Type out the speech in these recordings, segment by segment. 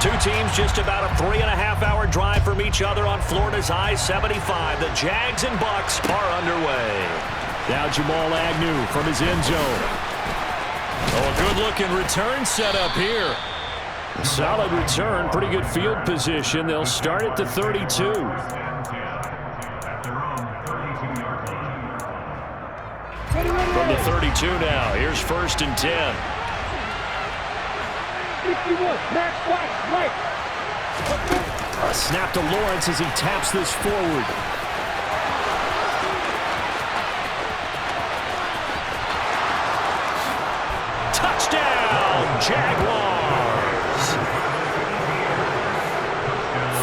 Two teams just about a 3.5-hour drive from each other on Florida's I-75. The Jags and Bucks are underway. Now Jamal Agnew from his end zone. Oh, a good-looking return set up here. Solid return, pretty good field position. They'll start at the 32. From the 32 now, here's 1st and 10. A snap to Lawrence as he taps this forward. Touchdown, Jaguars!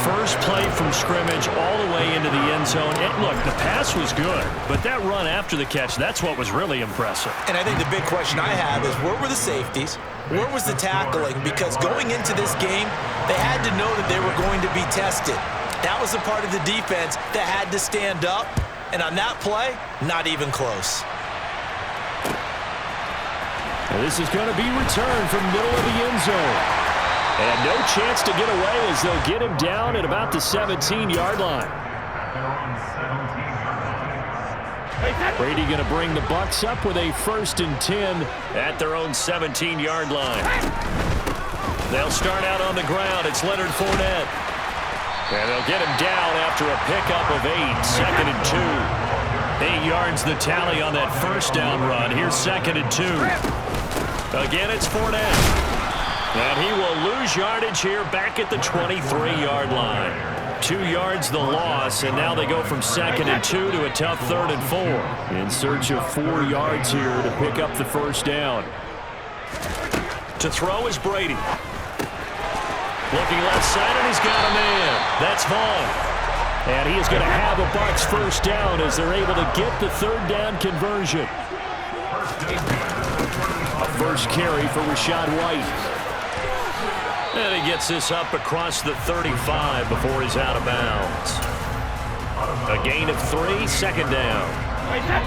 First play from scrimmage all the way into the end zone. And look, the pass was good, but that run after the catch, that's what was really impressive. And I think the big question I have is, where were the safeties? Where was the tackling? Because going into this game, they had to know that they were going to be tested. That was a part of the defense that had to stand up. And on that play, not even close. And this is going to be returned from middle of the end zone. And no chance to get away as they'll get him down at about the 17-yard line. Brady going to bring the Bucks up with a 1st and 10 at their own 17-yard line. They'll start out on the ground. It's Leonard Fournette. And they'll get him down after a pickup of 8, 2nd and 2. 8 yards the tally on that first down run. Here's 2nd and 2. Again, it's Fournette. And he will lose yardage here back at the 23-yard line. 2 yards the loss, and now they go from 2nd and 2 to a tough 3rd and 4. In search of 4 yards here to pick up the first down. To throw is Brady. Looking left side, and he's got a man. That's Vaughn. And he is going to have a Bucks first down as they're able to get the 3rd down conversion. A first carry for Rachaad White. And he gets this up across the 35 before he's out of bounds. A gain of 3, 2nd down.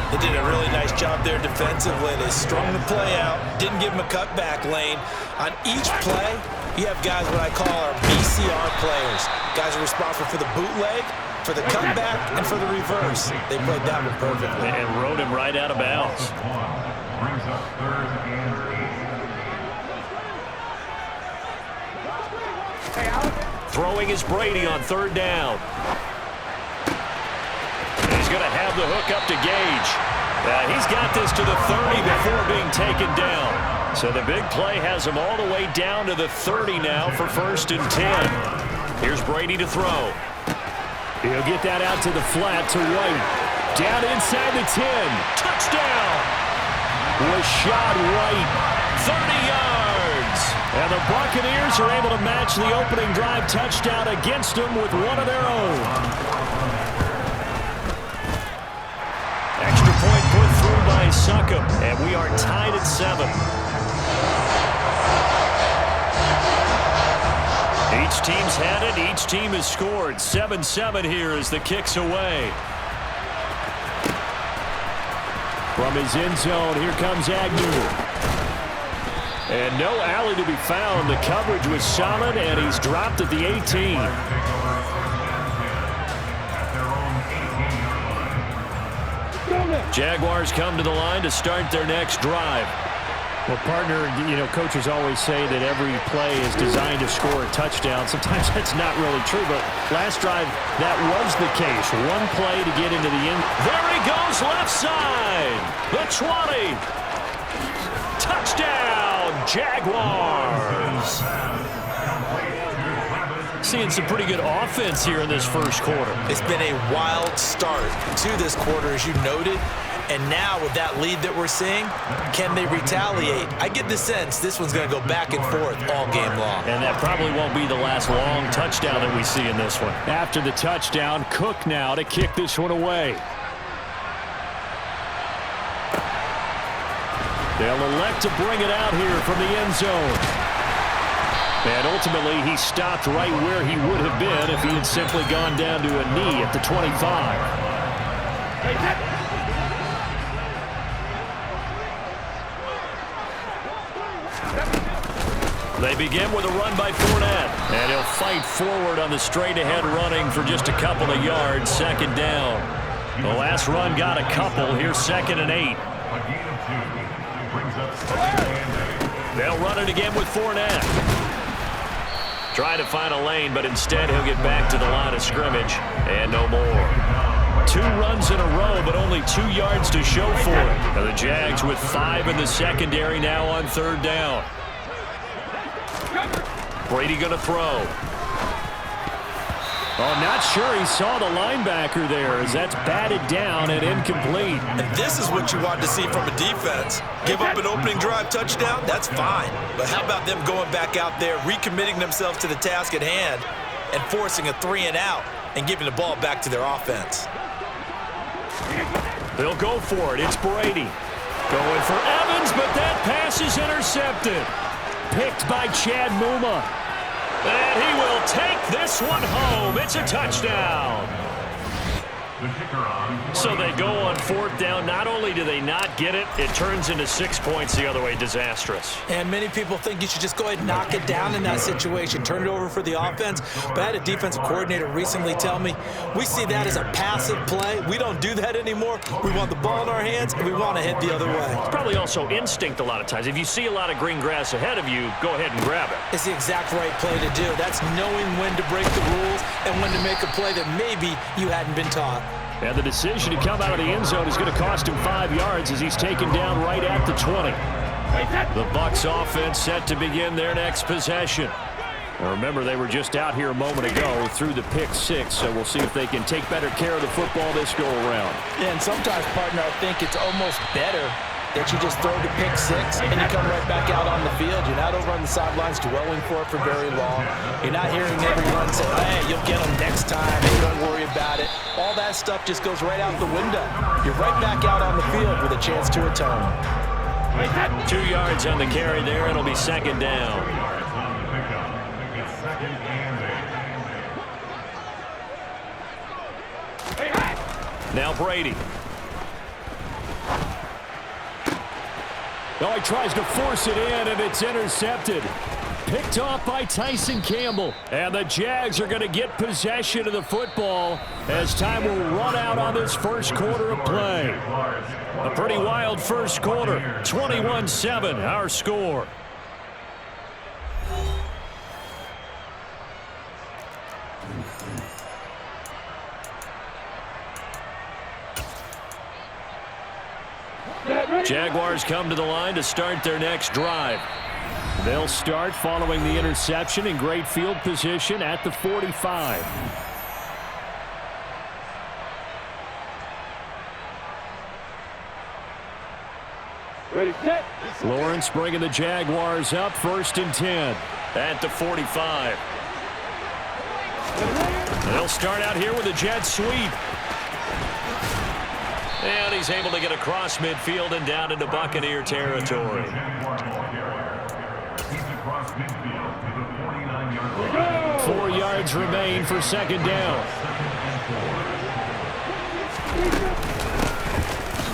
They did a really nice job there defensively. They strung the play out, didn't give him a cutback lane. On each play, you have guys what I call our BCR players. Guys are responsible for the bootleg, for the cutback, and for the reverse. They played that one perfectly. And rode him right out of bounds. Throwing is Brady on 3rd down. He's going to have the hook up to Gage. He's got this to the 30 before being taken down. So the big play has him all the way down to the 30 now for 1st and 10. Here's Brady to throw. He'll get that out to the flat to White. Down inside the 10. Touchdown! Rachaad White. 30 yards! And the Buccaneers are able to match the opening drive touchdown against them with one of their own. Extra point put through by Succop, and we are tied at 7. Each team's had it. Each team has scored. 7-7 here as the kick's away. From his end zone, here comes Agnew. And no alley to be found. The coverage was solid, and he's dropped at the 18. Jaguars come to the line to start their next drive. Well, partner, coaches always say that every play is designed to score a touchdown. Sometimes that's not really true, but last drive, that was the case. One play to get into the end. There he goes, left side. The 20. Touchdown, Jaguars. Seeing some pretty good offense here in this first quarter. It's been a wild start to this quarter, as you noted. And now with that lead that we're seeing, can they retaliate? I get the sense this one's going to go back and forth all game long. And that probably won't be the last long touchdown that we see in this one. After the touchdown, Cook now to kick this one away. They'll elect to bring it out here from the end zone. And ultimately, he stopped right where he would have been if he had simply gone down to a knee at the 25. They begin with a run by Fournette. And he'll fight forward on the straight-ahead running for just a couple of yards. Second down. The last run got a couple. Here's 2nd and 8. They'll run it again with Fournette. Try to find a lane, but instead he'll get back to the line of scrimmage. And no more. 2 runs in a row, but only 2 yards to show for it. Now the Jags with 5 in the secondary now on 3rd down. Brady going to throw. Oh, not sure he saw the linebacker there as that's batted down and incomplete. And this is what you want to see from a defense. Give up an opening drive touchdown, that's fine. But how about them going back out there, recommitting themselves to the task at hand, and forcing a 3-and-out and giving the ball back to their offense? They'll go for it. It's Brady. Going for Evans, but that pass is intercepted. Picked by Chad Muma. And he will take this one home. It's a touchdown. So they go on 4th down. Not only do they not get it, it turns into 6 points the other way. Disastrous. And many people think you should just go ahead and knock it down in that situation. Turn it over for the offense. But I had a defensive coordinator recently tell me, we see that as a passive play. We don't do that anymore. We want the ball in our hands, and we want to head the other way. It's probably also instinct a lot of times. If you see a lot of green grass ahead of you, go ahead and grab it. It's the exact right play to do. That's knowing when to break the rules and when to make a play that maybe you hadn't been taught. And the decision to come out of the end zone is going to cost him 5 yards as he's taken down right at the 20. The Bucs offense set to begin their next possession. Now remember, they were just out here a moment ago through the pick 6, so we'll see if they can take better care of the football this go-around. Yeah, and sometimes, partner, I think it's almost better that you just throw the pick 6 and you come right back out on the field. You're not over on the sidelines dwelling for it for very long. You're not hearing everyone say, hey, you'll get them next time. Hey, don't worry about it. All that stuff just goes right out the window. You're right back out on the field with a chance to atone. 2 yards on the carry there. It'll be 2nd down. Now Brady. Oh, he tries to force it in, and it's intercepted. Picked off by Tyson Campbell. And the Jags are going to get possession of the football as time will run out on this first quarter of play. A pretty wild first quarter. 21-7, our score. Jaguars come to the line to start their next drive. They'll start following the interception in great field position at the 45. Ready, set. Lawrence bringing the Jaguars up 1st and 10. At the 45. They'll start out here with a jet sweep. And he's able to get across midfield and down into Buccaneer territory. 4 yards remain for 2nd down.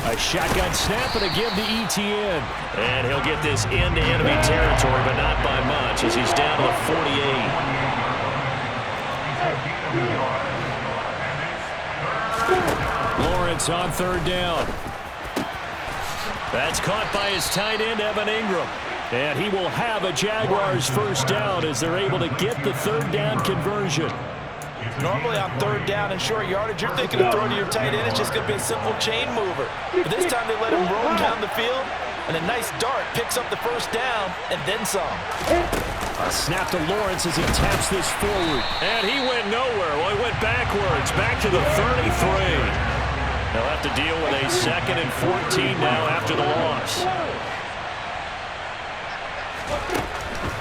A shotgun snap and a give to ETN. And he'll get this into enemy territory, but not by much as he's down to the 48. Lawrence on 3rd down. That's caught by his tight end, Evan Ingram. And he will have a Jaguars 1st down as they're able to get the 3rd down conversion. Normally on 3rd down and short yardage, you're thinking of throwing to your tight end. It's just going to be a simple chain mover. But this time they let him roam down the field, and a nice dart picks up the 1st down and then some. A snap to Lawrence as he taps this forward. And he went nowhere. Well, he went backwards, back to the 33. They'll have to deal with a 2nd and 14 now after the loss.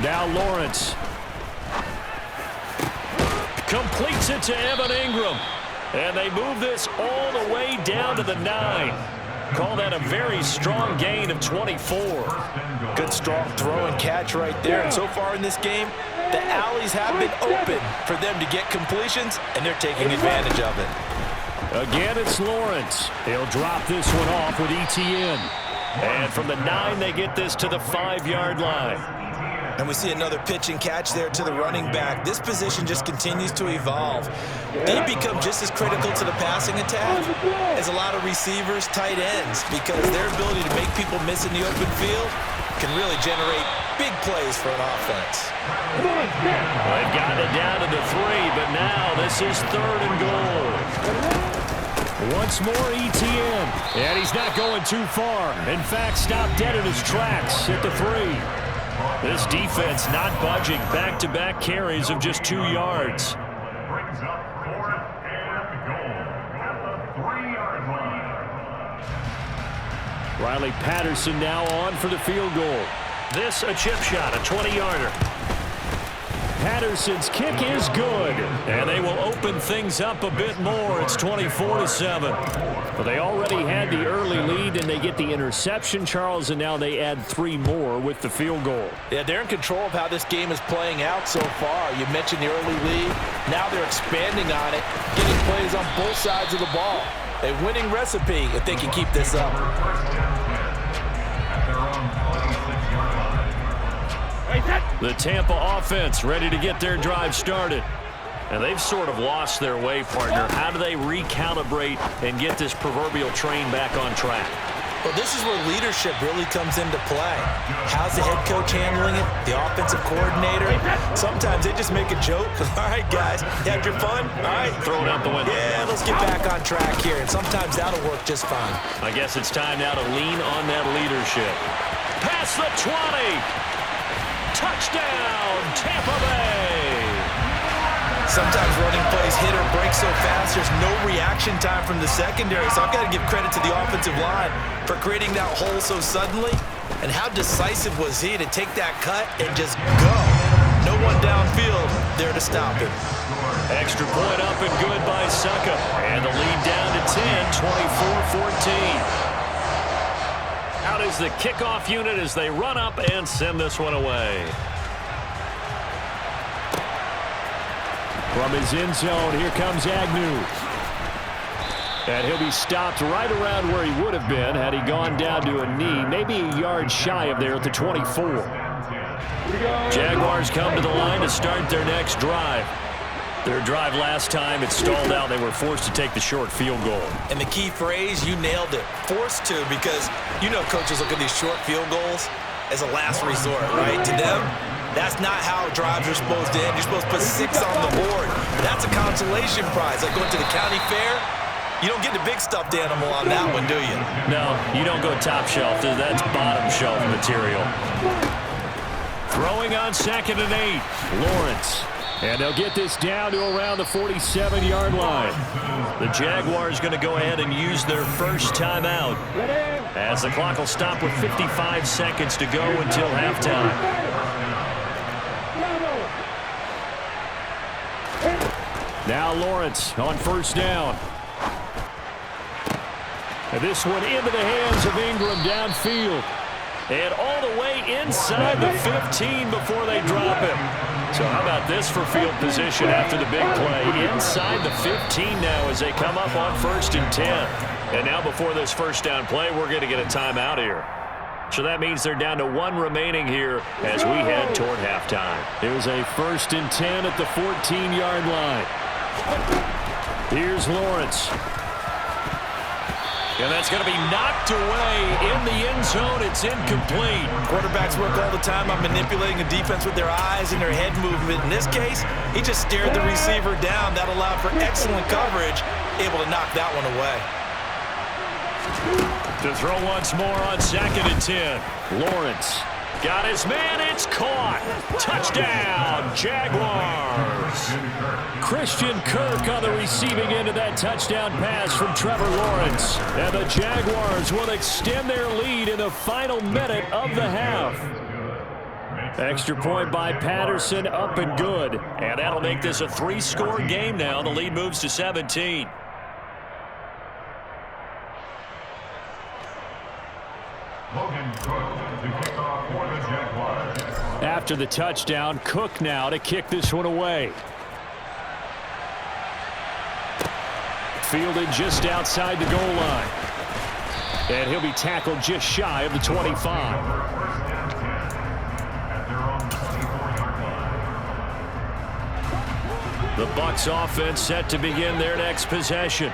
Now Lawrence. Completes it to Evan Ingram. And they move this all the way down to the 9. Call that a very strong gain of 24. Good strong throw and catch right there. And so far in this game, the alleys have been open for them to get completions, and they're taking advantage of it. Again, it's Lawrence. He'll drop this one off with ETN. And from the 9, they get this to the 5-yard line. And we see another pitch and catch there to the running back. This position just continues to evolve. They become just as critical to the passing attack as a lot of receivers, tight ends, because their ability to make people miss in the open field can really generate big plays for an offense. They've gotten it down to the 3, but now this is 3rd and goal. Once more ETN, and he's not going too far. In fact, stopped dead in his tracks at the 3. This defense not budging. Back-to-back carries of just 2 yards. Brings up 4th and goal at the 3-yard line. Riley Patterson now on for the field goal. This a chip shot, a 20-yarder. Patterson's kick is good. And they will open things up a bit more. It's 24-7. Well, they already had the early lead, and they get the interception, Charles, and now they add 3 more with the field goal. Yeah, they're in control of how this game is playing out so far. You mentioned the early lead. Now they're expanding on it, getting plays on both sides of the ball. A winning recipe if they can keep this up. The Tampa offense ready to get their drive started. And they've sort of lost their way, partner. How do they recalibrate and get this proverbial train back on track? Well, this is where leadership really comes into play. How's the head coach handling it? The offensive coordinator? Sometimes they just make a joke. All right, guys, you had your fun? All right. Throw it out the window. Yeah, let's get back on track here. And sometimes that'll work just fine. I guess it's time now to lean on that leadership. Past the 20. Touchdown, Tampa Bay. Sometimes running plays hit or break so fast, there's no reaction time from the secondary. So I've got to give credit to the offensive line for creating that hole so suddenly. And how decisive was he to take that cut and just go? No one downfield there to stop him. Extra point up and good by Succa. And the lead down to 10, 24-14. Out is the kickoff unit as they run up and send this one away. From his end zone, here comes Agnew. And he'll be stopped right around where he would have been had he gone down to a knee, maybe a yard shy of there at the 24. Jaguars come to the line to start their next drive. Their drive last time, it stalled out. They were forced to take the short field goal. And the key phrase, you nailed it. Forced to, because you know coaches look at these short field goals as a last resort, right? To them, that's not how drives are supposed to end. You're supposed to put 6 on the board. That's a consolation prize. Like going to the county fair, you don't get the big stuffed animal on that one, do you? No, you don't go top shelf. That's bottom shelf material. Throwing on 2nd and 8. Lawrence. And they'll get this down to around the 47-yard line. The Jaguars going to go ahead and use their first timeout as the clock will stop with 55 seconds to go until halftime. Now Lawrence on 1st down. And this one into the hands of Ingram downfield. And all the way inside the 15 before they drop him. So how about this for field position after the big play? Inside the 15 now as they come up on 1st and 10. And now before this first down play, we're going to get a timeout here. So that means they're down to 1 remaining here as we head toward halftime. Here's a 1st and 10 at the 14-yard line. Here's Lawrence. And that's going to be knocked away in the end zone. It's incomplete. Quarterbacks work all the time on manipulating the defense with their eyes and their head movement. In this case, he just stared the receiver down. That allowed for excellent coverage, able to knock that one away. To throw once more on 2nd and 10. Lawrence. Got his man. It's caught. Touchdown, Jaguars. Christian Kirk on the receiving end of that touchdown pass from Trevor Lawrence. And the Jaguars will extend their lead in the final minute of the half. Extra point by Patterson, up and good. And that'll make this a 3-score game now. The lead moves to 17. After the touchdown, Cook now to kick this one away. Fielded just outside the goal line. And he'll be tackled just shy of the 25. The Bucs offense set to begin their next possession.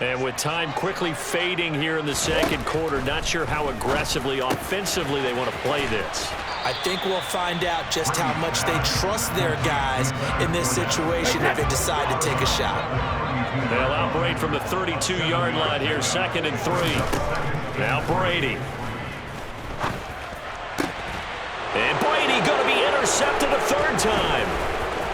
And with time quickly fading here in the second quarter, not sure how aggressively, offensively they want to play this. I think we'll find out just how much they trust their guys in this situation if they decide to take a shot. They'll operate from the 32-yard line here, 2nd and 3. Now Brady. And Brady going to be intercepted a third time.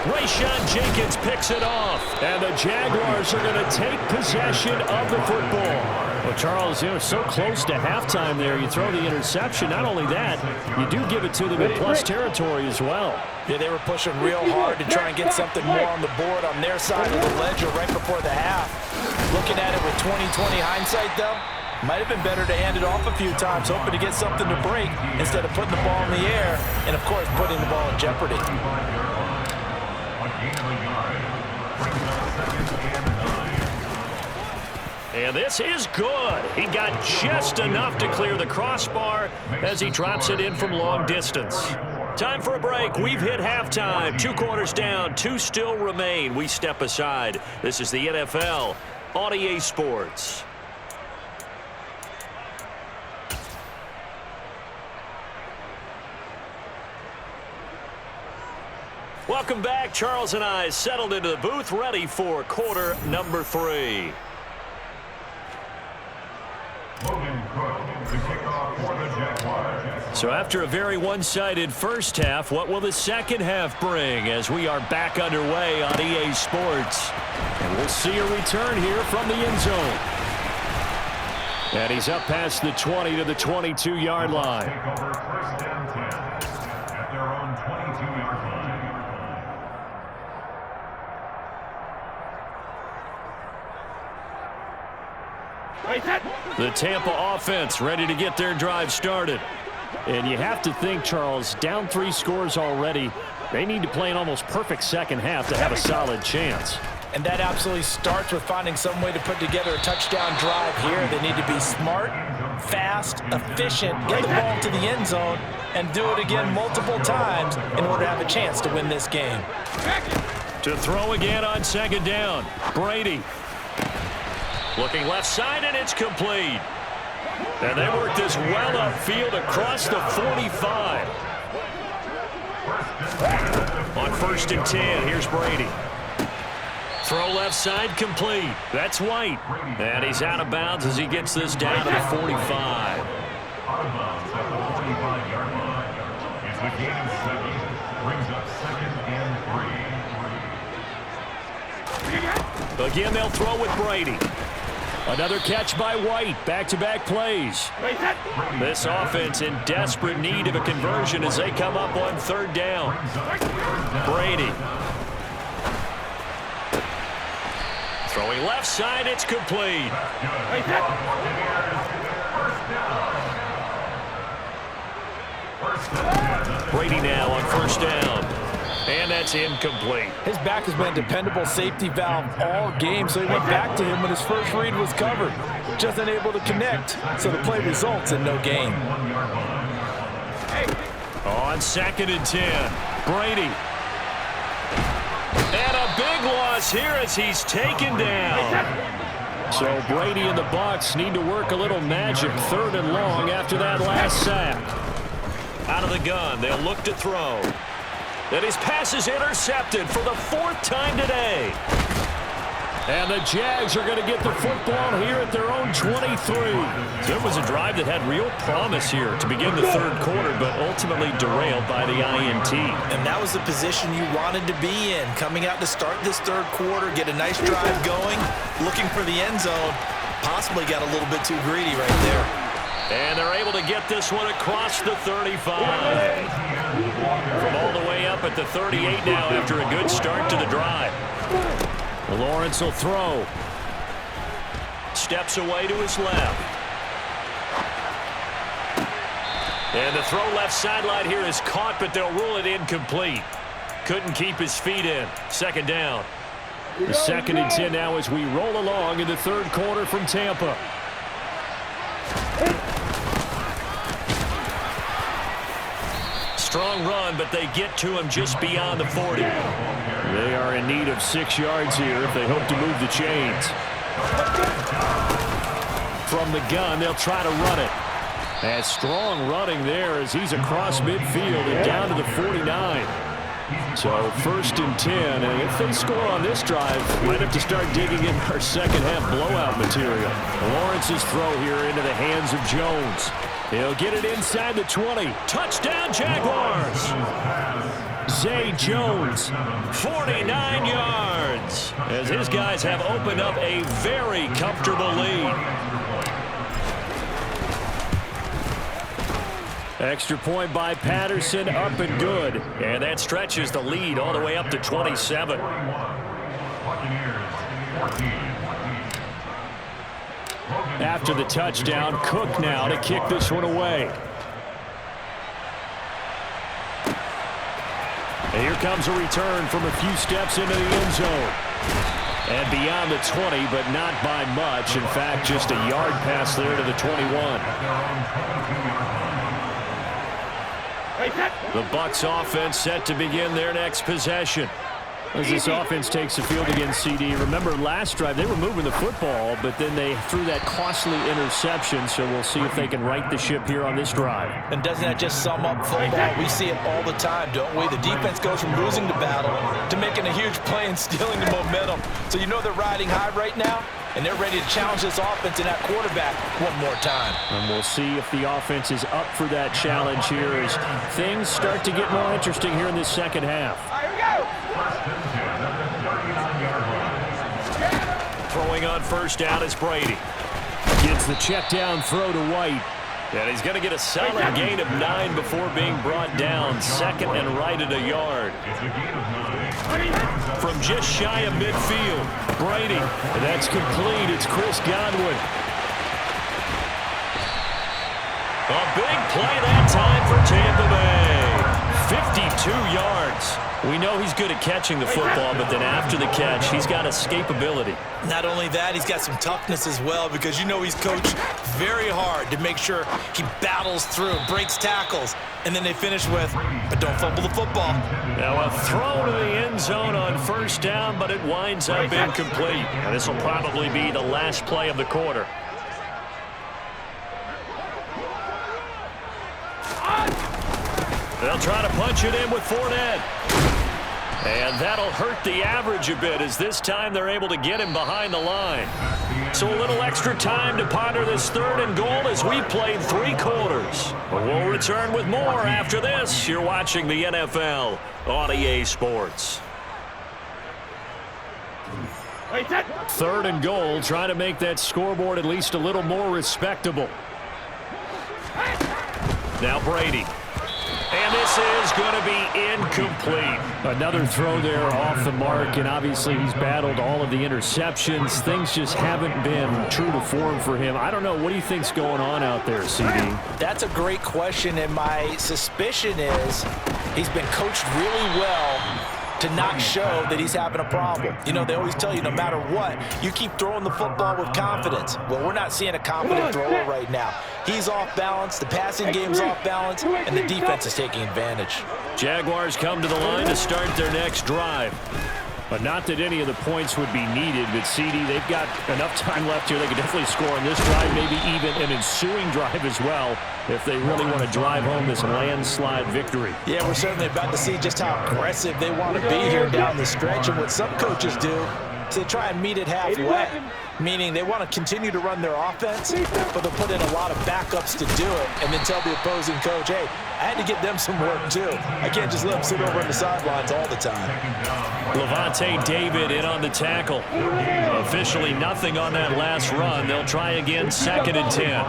Rayshon Jenkins picks it off. And the Jaguars are going to take possession of the football. Well, Charles, so close to halftime there. You throw the interception. Not only that, you do give it to them in plus territory as well. Yeah, they were pushing real hard to try and get something more on the board on their side of the ledger right before the half. Looking at it with 20/20 hindsight, though, might have been better to hand it off a few times, hoping to get something to break instead of putting the ball in the air and, of course, putting the ball in jeopardy. And this is good. He got just enough to clear the crossbar as he drops it in from long distance. Time for a break. We've hit halftime. 2 quarters down, 2 still remain. We step aside. This is the NFL on EA Sports. Welcome back. Charles and I settled into the booth, ready for quarter number 3. So after a very one-sided first half, what will the second half bring as we are back underway on EA Sports? And we'll see a return here from the end zone. And he's up past the 20 to the 22-yard line. Take over 1st and 10 at their own 22-yard line. The Tampa offense ready to get their drive started. And you have to think, Charles, down 3 scores already. They need to play an almost perfect second half to have a solid chance. And that absolutely starts with finding some way to put together a touchdown drive here. They need to be smart, fast, efficient, get the ball to the end zone, and do it again multiple times in order to have a chance to win this game. To throw again on 2nd down, Brady. Looking left side, and it's complete. And they work this well upfield across the 45. On 1st and 10, here's Brady. Throw left side, complete. That's White. And he's out of bounds as he gets this down to the 45. Out of bounds at the 45-yard line. It's a gain of 7. Brings up 2nd and 3. Again, they'll throw with Brady. Another catch by White. Back-to-back plays. This offense in desperate need of a conversion as they come up on 3rd down. Brady. Throwing left side, it's complete. Brady now on 1st down. And that's incomplete. His back has been a dependable safety valve all game, so he went back to him when his first read was covered. Just unable to connect, so the play results in no gain. On 2nd and 10, Brady. And a big loss here as he's taken down. So Brady and the Bucs need to work a little magic 3rd and long after that last sack. Out of the gun, they'll look to throw. And his pass is intercepted for the 4th time today. And the Jags are going to get the football here at their own 23. So it was a drive that had real promise here to begin the 3rd quarter, but ultimately derailed by the INT. And that was the position you wanted to be in. Coming out to start this 3rd quarter, get a nice drive going, looking for the end zone. Possibly got a little bit too greedy right there. And they're able to get this one across the 35. From all the way up at the 38 now after a good start to the drive. Lawrence will throw. Steps away to his left. And the throw left sideline here is caught, but they'll rule it incomplete. Couldn't keep his feet in. 2nd down. The 2nd and 10 now as we roll along in the 3rd quarter from Tampa. strong run, but they get to him just beyond the 40. They are in need of 6 yards here if they hope to move the chains. From the gun, they'll try to run it. And strong running there as he's across midfield and down to the 49. So 1st and 10, and if they score on this drive, might have to start digging in our second half blowout material. Lawrence's throw here into the hands of Jones. He'll get it inside the 20. Touchdown, Jaguars! Zay Jones, 49 yards, as his guys have opened up a very comfortable lead. Extra point by Patterson, up and good. And that stretches the lead all the way up to 27. After the touchdown, Cook now to kick this one away. And here comes a return from a few steps into the end zone. And beyond the 20, but not by much. In fact, just a yard pass there to the 21. The Bucs offense set to begin their next possession. As this offense takes the field against CD. Remember, last drive, they were moving the football, but then they threw that costly interception, so we'll see if they can right the ship here on this drive. And doesn't that just sum up football? We see it all the time, don't we? The defense goes from losing the battle to making a huge play and stealing the momentum. So you know they're riding high right now, and they're ready to challenge this offense and that quarterback one more time. And we'll see if the offense is up for that challenge here as things start to get more interesting here in this second half. Here we go. Throwing on 1st down is Brady. Gets the check down throw to White. And he's going to get a solid gain of 9 before being brought down. 2nd and right at a yard. From just shy of midfield, Brady. And that's complete. It's Chris Godwin. A big play that time for Tampa Bay. 52 yards. We know he's good at catching the football, but then after the catch, he's got escapability. Not only that, he's got some toughness as well, because you know he's coached very hard to make sure he battles through, breaks tackles, and then they finish with, but don't fumble the football. Now a throw to the end zone on 1st down, but it winds up incomplete. And this will probably be the last play of the quarter. They'll try to punch it in with Fournette. And that'll hurt the average a bit as this time they're able to get him behind the line. So a little extra time to ponder this 3rd and goal as we played 3 quarters. But we'll return with more after this. You're watching the NFL on EA Sports. 3rd and goal, trying to make that scoreboard at least a little more respectable. Now Brady. And this is going to be incomplete. Another throw there off the mark, and obviously he's battled all of the interceptions. Things just haven't been true to form for him. I don't know. What do you think's going on out there, CD? That's a great question, and my suspicion is he's been coached really well to not show that he's having a problem. You know, they always tell you no matter what, you keep throwing the football with confidence. Well, we're not seeing a confident thrower right now. He's off balance, the passing game's off balance, and the defense is taking advantage. Jaguars come to the line to start their next drive. But not that any of the points would be needed, but CD, they've got enough time left here. They could definitely score on this drive, maybe even an ensuing drive as well, if they really want to drive home this landslide victory. Yeah, we're certainly about to see just how aggressive they want to be here down the stretch. And what some coaches do is they try and meet it halfway, meaning they want to continue to run their offense, but they'll put in a lot of backups to do it and then tell the opposing coach, hey, I had to get them some work too. I can't just let them sit over on the sidelines all the time. Levante David in on the tackle. Officially nothing on that last run. They'll try again, 2nd and 10.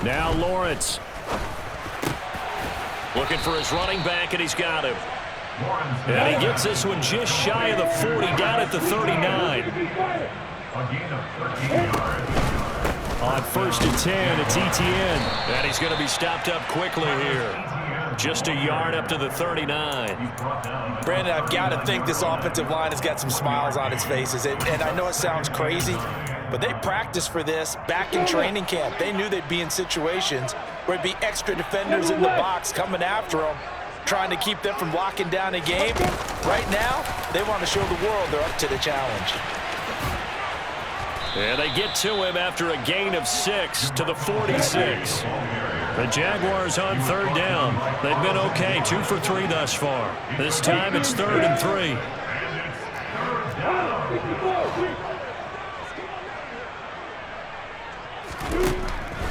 Now Lawrence. Looking for his running back, and he's got him. And he gets this one just shy of the 40, down at the 39. On 1st and 10, it's Etienne. And he's going to be stopped up quickly here. Just a yard up to the 39. Brandon, I've got to think this offensive line has got some smiles on its faces. And I know it sounds crazy, but they practiced for this back in training camp. They knew they'd be in situations where it'd be extra defenders in the box coming after them, trying to keep them from locking down a game. Right now, they want to show the world they're up to the challenge. And they get to him after a gain of 6 to the 46. The Jaguars on third down. They've been okay, 2 for 3 thus far. This time it's 3rd and 3.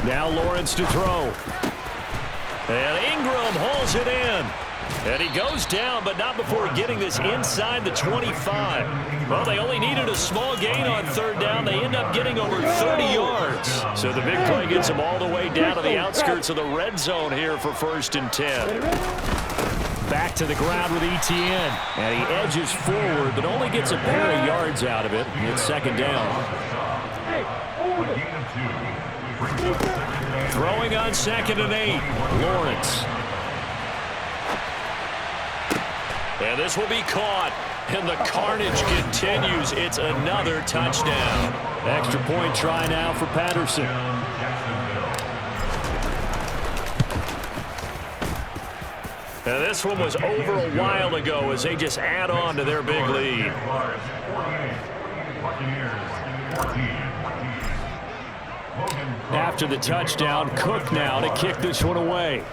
Now Lawrence to throw. And Ingram hauls it in. And he goes down, but not before getting this inside the 25. Well, they only needed a small gain on third down. They end up getting over 30 yards. So the big play gets them all the way down to the outskirts of the red zone here for 1st and 10. Back to the ground with Etienne. And he edges forward, but only gets a pair of yards out of it. It's 2nd down. Throwing on 2nd and 8. Lawrence. And this will be caught. And the carnage continues. It's another touchdown. Extra point try now for Patterson. And this one was over a while ago as they just add on to their big lead. After the touchdown, Cook now to kick this one away.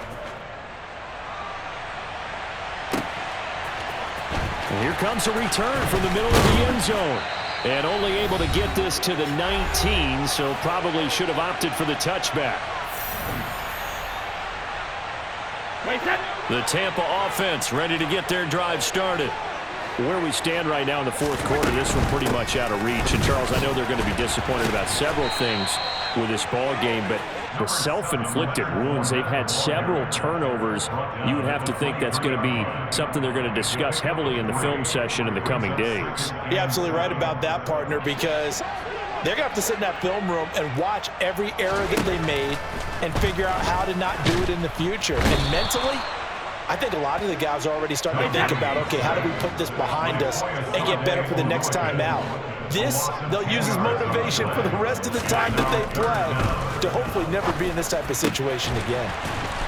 And here comes a return from the middle of the end zone. And only able to get this to the 19, so probably should have opted for the touchback. The Tampa offense ready to get their drive started. Where we stand right now in the 4th quarter, this one pretty much out of reach. And, Charles, I know they're going to be disappointed about several things with this ball game, but the self-inflicted wounds, they've had several turnovers. You would have to think that's going to be something they're going to discuss heavily in the film session in the coming days. You're absolutely right about that, partner, because they're going to have to sit in that film room and watch every error that they made and figure out how to not do it in the future. And mentally, I think a lot of the guys are already starting to think about, okay, how do we put this behind us and get better for the next time out? This, they'll use as motivation for the rest of the time that they play to hopefully never be in this type of situation again.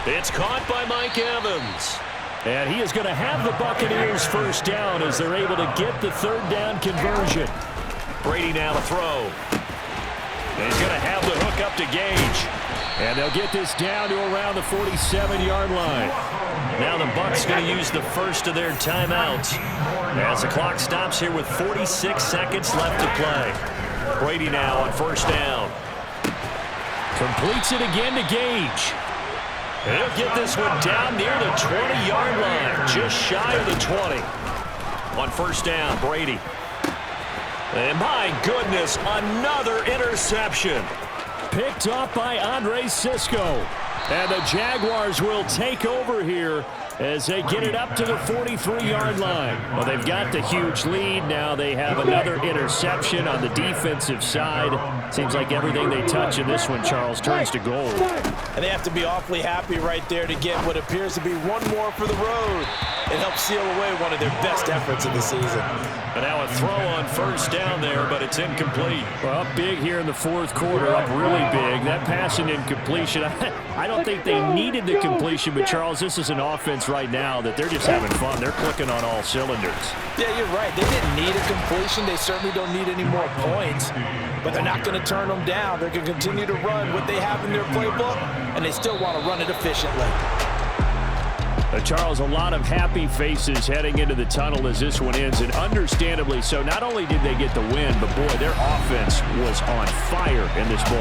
It's caught by Mike Evans. And he is going to have the Buccaneers 1st down as they're able to get the 3rd down conversion. Brady now to throw. And he's going to have the hook up to Gage. And they'll get this down to around the 47-yard line. Now the Bucs going to use the first of their timeouts as the clock stops here with 46 seconds left to play. Brady now on 1st down. Completes it again to Gage. He'll get this one down near the 20-yard line, just shy of the 20. On 1st down, Brady. And my goodness, another interception. Picked off by Andre Sisco. And the Jaguars will take over here as they get it up to the 43-yard line. Well, they've got the huge lead. Now they have another interception on the defensive side. Seems like everything they touch in this one, Charles, turns to gold. And they have to be awfully happy right there to get what appears to be one more for the road and help seal away one of their best efforts of the season. And now a throw on 1st down there, but it's incomplete. Well, up big here in the 4th quarter, up really big. That passing incompletion, I don't think they needed the completion, but Charles, this is an offense right now that they're just having fun. They're clicking on all cylinders. Yeah, you're right. They didn't need a completion. They certainly don't need any more points, but they're not going to turn them down. They're going to continue to run what they have in their playbook, and they still want to run it efficiently. Charles, a lot of happy faces heading into the tunnel as this one ends, and understandably so. Not only did they get the win, but boy, their offense was on fire in this ball.